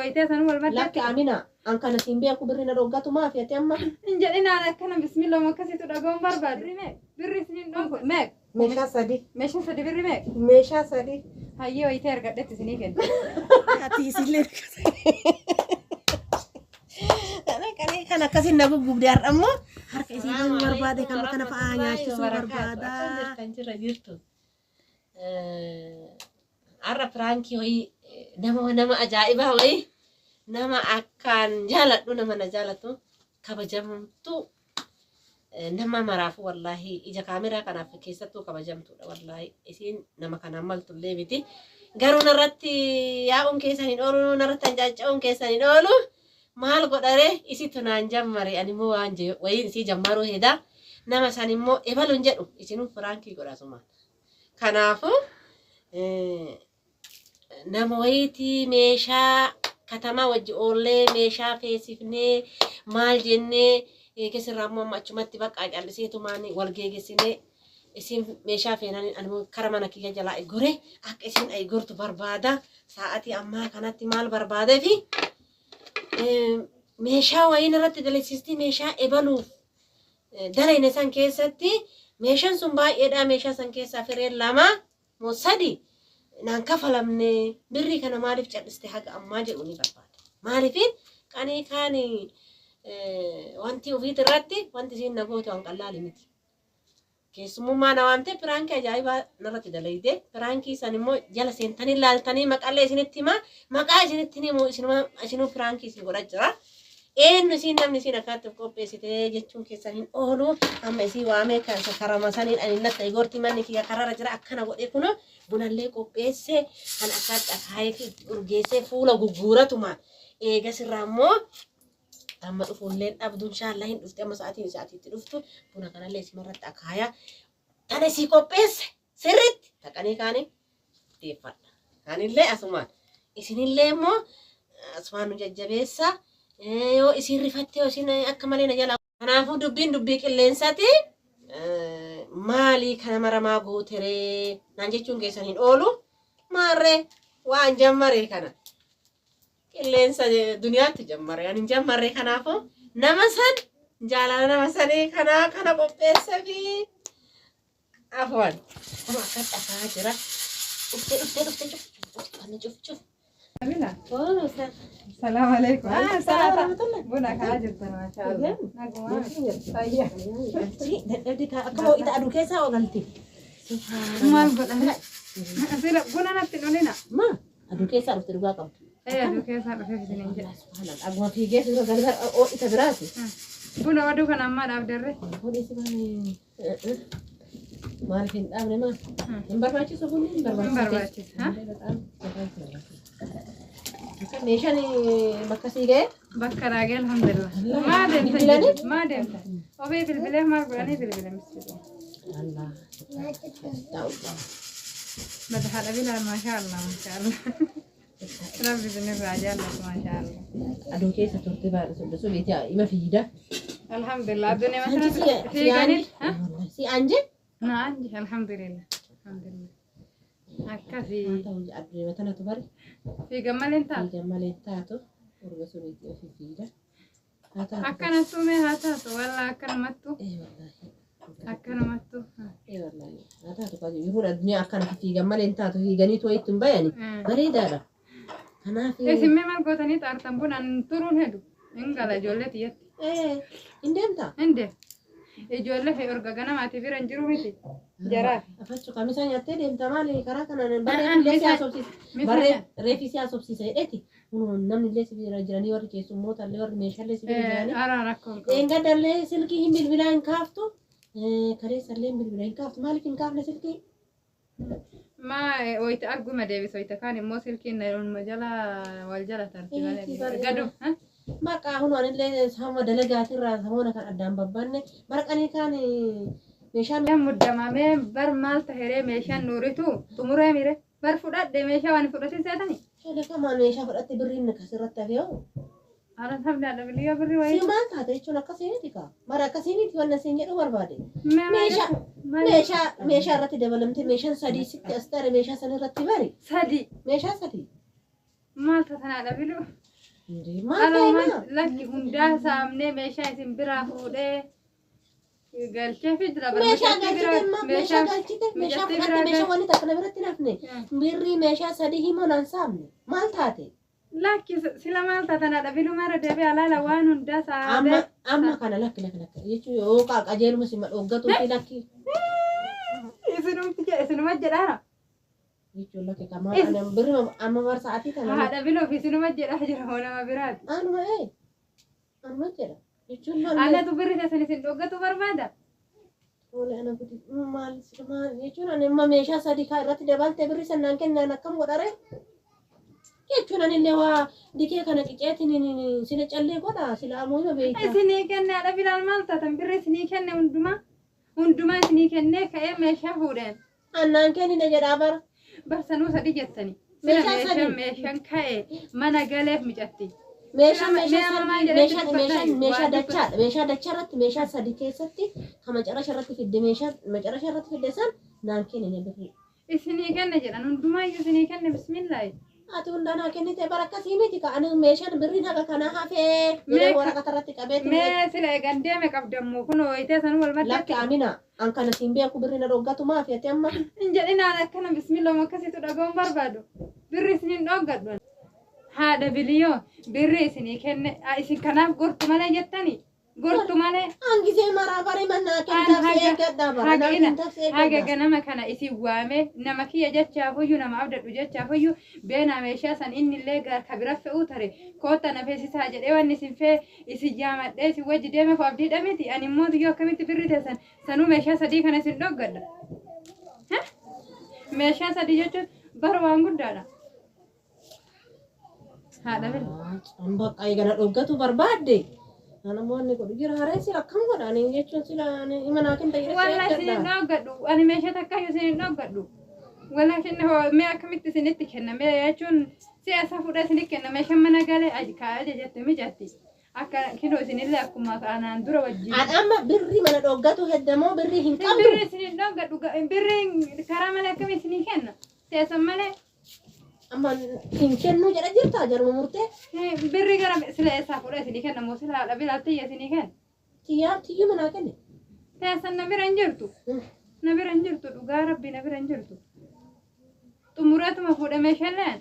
ويتي سنو المدة لك أمينة أنك نسيم بيا كبرنا روجاتو ما في أتيما إن جدنا أنا كنا بسم الله ما كسيت رقم برباد بري سنين دون ماك ميشا سدي ماشي سدي بري ماك ميشا سدي هاي ويتي رقدت سنين هاتي سيلك أنا كسي نبغى بديار أمه هرك إسيبان بربادة كنا فاهمة شو بربادة كان جرا جرتو عرف فرانكي وهي nama ajaa'ibaa wayii nama akkaan jaaladhu nama na jaalatu kabajamtu nama maraafu wallahi ija kaameraa kanaaf keessattuu kabajamtuudha wallahi isiin nama kanaan maltullee miti garuu narratti yaa'uun keessan hin oolu narratti hancaaca'uun keessan hin oolu maal godhare isitu naan jammare animmoo waan wayiin isii jammaruu hedaa nama san immoo ebaluun jedhu isinuu firaankii godhasumaan kanaafu nama wayitii meeshaa katamaa wajji oollee meeshaa feesifnee maal jennee keessirraa ammoo achumatti bakka calliseetumaan wal geegessinee isin meeshaa feenanii animmoo kara mana kiyya jalaa eegore akka isin eegortu barbaada sa'aatii ammaa kanatti maal barbaadee fi meeshaa wayiin irratti dalagsistii meeshaa ebaluuf dalayne san keessatti meeshaan sun baay'eedha meeshaa san keessaa fireen lama moo sadi naan kafalamne birrii kana maaliif cadhiste haga ammaa jedhu ni barbaada maaliifin qanii kaani wanti ofiit irratti wanti isiin nagootu waan qallaali miti keessummaa na waan ta'e firaankii ajaa'ibaa narratti dalayde firaankii san immoo jala seentanii laaltanii maqaalee isinitti himaa maqaa isinitti himu isinuu firaankii isin godha jira eenyu isiin namni isiin akkaatti qopheessite jechuun keessan hin oolu amma isii waamee kan karama saniin ani natti eegorti manni kiyya karara jira akkana godhe kuno bunallee qopheesse kan akkaatti akaayee urgeessee fuula gugguuratumaan eegas irraa immoo amma dhufuulleen dhabduun shaallaa hin dhufte amma sa'aatiin isaatiitti dhuftu buna kanallee isimarratti akaayaa tana isii qopheesse sirriitti taqanii kaanii deeffadha kaanillee asumaan isinillee immoo asumaan nu jajjabeessa yoo isin rifattee yoo isin akka malee na jala kanaafuu dubbiin dubbii qilleensaati maalii kana maramaa gooteree naan jechuun keessan hin oolu maarree waan jammaree kana qilleensa duniyaatti jammare ani jammaree kanaafuu nama san jaalala nama sanii kana qopheessa fi afwan kuma akka dhagaa jira dhufte cuf السلام عليكم السلام ورحمة الله بنا كاجر ما شاء الله كم إذا أدو كيسا وغلتي ما بقول أنا أصير بنا نبتلوننا ما أدو كيسا رفت رجاكم إيه أدو كيسا رفت في سنين سبحان الله أقوى في جيس وغلغر أو إذا براسي بنا ودو كان أما دابدره هو دي سبحان ما عارفين أمر ما نبرماتي سبوني نبرماتي ها ميشاني بكسي جاي بكراجي الحمد لله ما دمت وبي في البلاد ما بقولني في البلاد مسجد الله بدها البلاد ما شاء الله ما شاء الله ربي بنفع عجل ما شاء الله أدو كيس ترتيبا سوليتي إما في جدا الحمد لله الدنيا مثلا في جانب ها سي أنجي ما عندي الحمد لله الحمد لله أكفي أدري مثلا تبارك في جمال انت في جمال انتاتو ورسولي في فيدا أكنا سومي هاتاتو ولا أكنا ماتو إيه والله أكنا ماتو إيه والله هاتاتو قاعد يقول الدنيا أكنا في جمال انتاتو في جنيت ويتم بياني بريدة لا أنا في إيه سمي ما قلتني تارتمبون أن ترون هدو إن قال جولتي يت إيه إندمتا إنده إجولة في أرجع جنا ما تفير أنجرو ميتي جرا أفتش كميسان يتدي إنت مالي كراكنا نبرة ليسيا سوبسي برة ريفيسيا سوبسي سيدتي نمن ليس بيرجعني ورا كيسو موت اللي ورا ميشال ليس بيرجعني أنا ركون إنك دلله سلكي هم بالبلان كافتو كريه سلم بالبلان كافت مالك إن كافل سلكي ما ويت أرجو ما ديفيس ويت كان مو سلكي نيرون مجلا والجلا ترتيبا قدو ها Maka hunu anillee sama dalagaati irraa samoona kan addaan babbanne marqanii kan meeshaan muddamamee bar maal tahiree meeshaan nuuritu xumuree mire bar fudhadhe meeshaa waan fudhatin seetani kamaan meeshaa fudhatte birriin kasirratti hafee'u alhamdulillah biliyoo birri wayii si maal taate jechuun akkasiiniti kaa mara akkasiiniti wanna siin jedhu barbaade meeshaa irratti dabalamte meeshaan sadii sitti as taare meeshaa san irratti bari sadii meeshaa sadii maal taatanaadha biluu أنا لك هندا سامنة ماشي اسم برافودة قالتي في درا ماشي واني تكنا برت نفني بري ماشي سديه من انسامني مال تاتي لك سلام تاتنا دبلو مرة دبي على لوان هندا سامنة أما كان لك يجوا يوقع أجيل مسلم الأوقات وفي لك اسنو مجرارا يجوا لك كمان أنا بري أما مر ساعتي تنا هذا بلو في سنو مجرا حجر هنا ما براد أنا ما إيه أنا ما جرا يجوا أنا تبري تسني سندوقة تبرمادا ولا أنا بدي مال يجوا أنا ما ماشى سادي كارت دبل تبري سنان كنا نكم وداره يجوا أنا اللي هو ديكي كانت إجتني سنة جلّي قطع سلا أمونا بيتا سني كنا على بلال مالتا تنبري سني كنا وندما سني كنا كأي ماشى هودن أنا كاني نجرابر بس أنا سادي جتني ماشى كأي ما نقلب مجتي ماشى دچرت ماشى سادي كيستي كما جرى شرت في الدمشق ما جرى شرت في الدسان نان كاني نبري سني كنا جرى وندما سني كنا بسم الله أتون دانا كني تبارك سيمتي كأنا ماشان برين هذا كنا حافي ميرا ورا كترتي كبيت سلا غندي مكاب دمو كنو يتسن والمدة لك أمينة أنك نسيم أكو برين روغاتو ما في تيمم إنجلنا أنا كنا بسم الله ما كسيتو دعوم بربادو بريسنين روغاتو هذا فيديو بريسني كنا إيش كنا قرط ماله جتني قرط ماله أنك زي مرة بري منا كنا في كذا برا حاجة كنا ما كنا إيش وامه نما كي جت شافويو نما عبد جت شافويو بين عميشة سن إن اللي قال كبيرة في أوتره كوتا نفسي ساجد إيوان نسيم في إيش جامد إيش وجه دم فابدي دمتي أنا مو ديو كم تبرد سنو ميشة صديق أنا سندوق قد ها ميشة صديق جت بروان قدرنا هذا بل أمبك أي كنا روغاتو بربادي أنا ما نقول جير هرسي ركّم قد أنا يجون سلا أنا إيمان أكين تيجي والله سندوق قدو أنا ميشة تكايو سندوق قدو ولكن هو ما كميت سنتي كنا ما يجون سياسة فودا سنتي كنا ما شمنا قال أجي كأجي جت مجتي أكان كيلو سنيلا أكو ما أنا أندرا وجي أما بري من الأوقات هدموا بري هنكمل بري سندوق قدو بري كرام لا كمي سنتي كنا سياسة ماله أما هنكنو جرا جرتا جرا مرته بري كرام سياسة فودا سنتي كنا مو سلا لا بلا تيجي سنتي كنا تيجي من أكني سياسة نبي رنجرتو دوغا ربي نبي رنجرتو تمرات ما فودا مشلان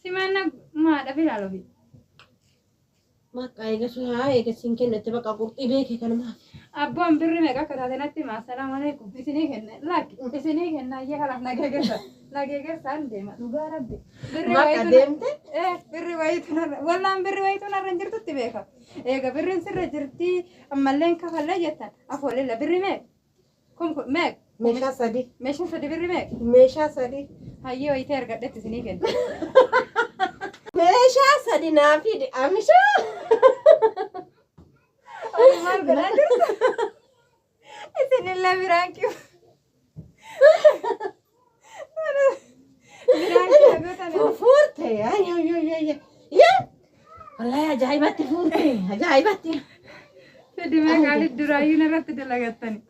سمعنا ما دبي لالوهي ما كايغا سوها كسينكن نتبقى قرطي بيك كان ما أبوان بري ميقا كتاتناتي ما السلام عليكم إسيني كنا لكن إسيني كنا يهلا نجيجا سانديما دوغا ربي ما قدمت بري وايتنا والله بري وايتنا رنجرتو تبيكا إيغا بري نسر جرتي أما لين كفلا جتا أفول إلا بري ميك كم ميك ماشا سدي بري ميك ماشا سدي هايو يتير قدت إسيني كنا ماشا سدي نافي دي أمشا ما قدرت إسيني الله برانكيو فورتي يا والله يا جايبتي فورتي جايبتي سدي ما قال الدرايو نرت دلقتني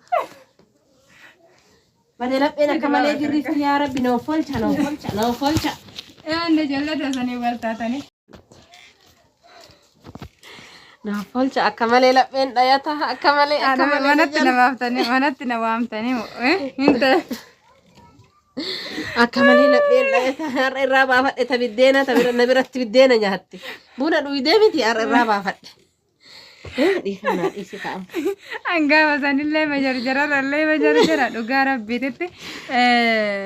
بدل أنا كمان أجري يا ربي نوفلش أنا جلد سني والتاتني نوفلش أكمل لبين دايتها أكمل أنا وامتني أنت أكمل لبين دايتها الرابع فت تبدينا نبرت بدينا جهتي بونا دويدمتي الرابع فت إيش كام أنجا مثلا اللي مجرجرة دوغا ربي تتي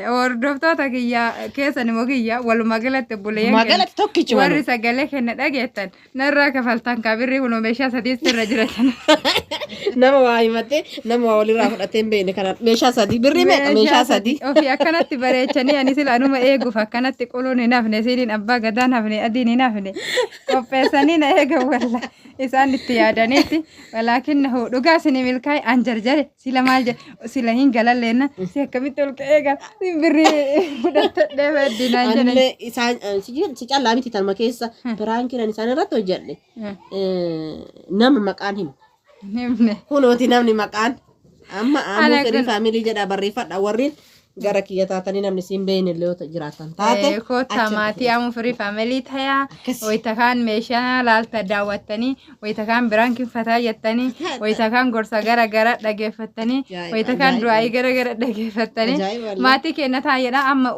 وردوفتا تكيا كيس أنا مغيا ولو مغلت تبوليان مغلت توكي جوانو وري سجلة كنا دقيتن نرى كفلتان كبيري ونو مشى سديس الرجلتن نما واي متى نما ولي رافع تنبين كانت مشى سدي بري مشى سدي وفي أكنت بريتشني يعني سلا أنو ما إيجو فكانت تقولون نافني سيرين أبا قدان نافني أديني نافني وبسنين إيجو ولا إسان التيادانيتي ولكنه دوغاسني ملكاي أنجرجري سلا مالج سلا هين قال لنا سيكميتول كإيجا بري بدت دبر ديناجني أنا إسان سجل لامي تترمى كيسة برانكي إنسان راتو جرني نام مكانهم نمني هو نوتي نامني مكان أما أمو كري فاميلي جدا بريفات أورين gara kiyya taatanii namni siin beeyin illee yoo jiraatan taate. Kota maatii amu firii family taya wayita kaan meeshaa laalta daawwattanii wayita kaan biraan kinfataa jettanii wayita kaan gorsa gara gara dhageeffattanii wayita kaan du'aayii gara gara dhageeffattanii maatii kenna taayedha amma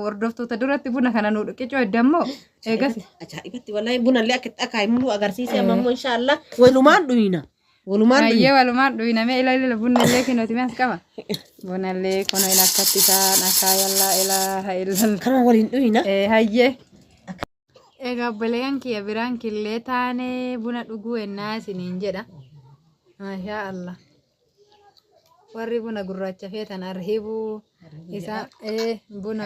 hordoftoota duratti buna kana nu dhuqicoo dammoo eegasi. Ajaa'ibatti wallahi buna illee akka akaayimuu agarsiise amma immoo inshallah walumaan dhuyina. Ayyee walumaan dhuyinamee ilaalee bunni illee kennuuti mees qaba. Buna illee kono ina akkattisaa nakaa yallaa ilaaha illallah. Kana waliin dhuyina. Hayyee. Egaa obboleeyyan kiyya biraan killee taane buna dhuguu ennaa isiniin jedha. Maashaa Allah. Warri buna gurraacha feetan arhiibuu isaa buna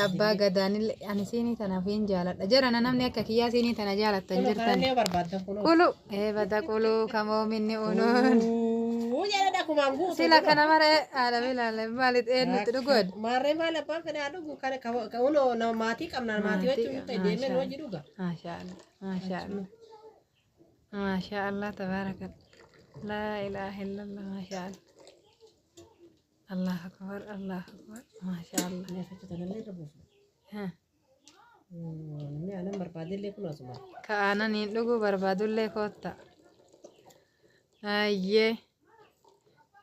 abbaa gadaanillee ani siinii tanaaf hin jaaladha. Jarana namni akka kiyyaa siinii tana jaalattan jirtan. Qulu bada qulu kamoo minni unuun. Sila kana mara haadha bilaalee maaliif eenyutti dhugoodha? Maarree maal abbaan fedhe haa dhugu kana unoo nama maatii qabnaan maatii wajjin deemee nu wajji dhuga. Maashaa Allah tabaaraka. Laa ilaaha illallah maashaa Allah. Allah akbar maashaa Allah. Ni anan barbaadillee kun asuma. Ka'anan hin dhuguu barbaadullee kootta. Ayyee.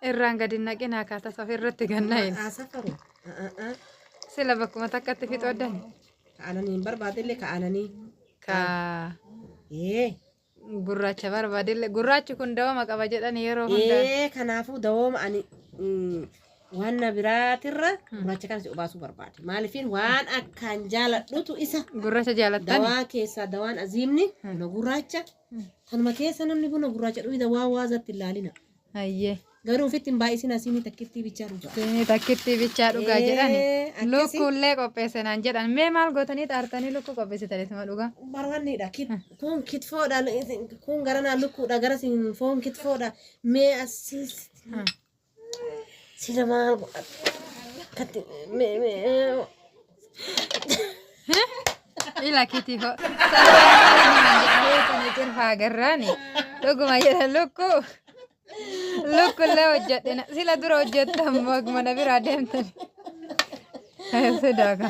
Irraan gadi naqinaa kaatas ofirratti gannaa'in. Safaru. Sila bakkuma takkatti fixooddan. Ka'anan hin barbaadillee ka'ananii. Gurraacha barbaadillee gurraachi kun dawama qaba jedhan yeroo hundaa. Kanaafuu dawoma ani waan biraatirra gurraacha kana si obaasuu barbaade. Maaliifin waan akkaan jaaladhutu isa. Gurraacha jaalattan. Dawaa keessaa dawaan aziimni buna gurraacha. Tanuma keessa namni buna gurraacha dhugi dawaa waazatti ilaalina. Ayyee. Garuu ofitti hin baay'isin asiin takkitti bichaa dhugaa. Takkitti bichaa dhugaa jedhani. Lukkuullee qopheessanaan jedhan. Mee maal gootanii xaartanii lukkuu qopheessitaniituma dhugaa? Barbaanneedha. Kun kitfoodha. Kun garanaa lukkuudha. Gara siin foon kitfoodha. Mee asiis. Sida maal godhatti. Ila kiti ho. Sana tirfaa agarraani. Dhuguma jedhan lukkuu. Lukkuullee hojjedhina. Sila dura hojjettan mana biraa deemtan. Sodaaka.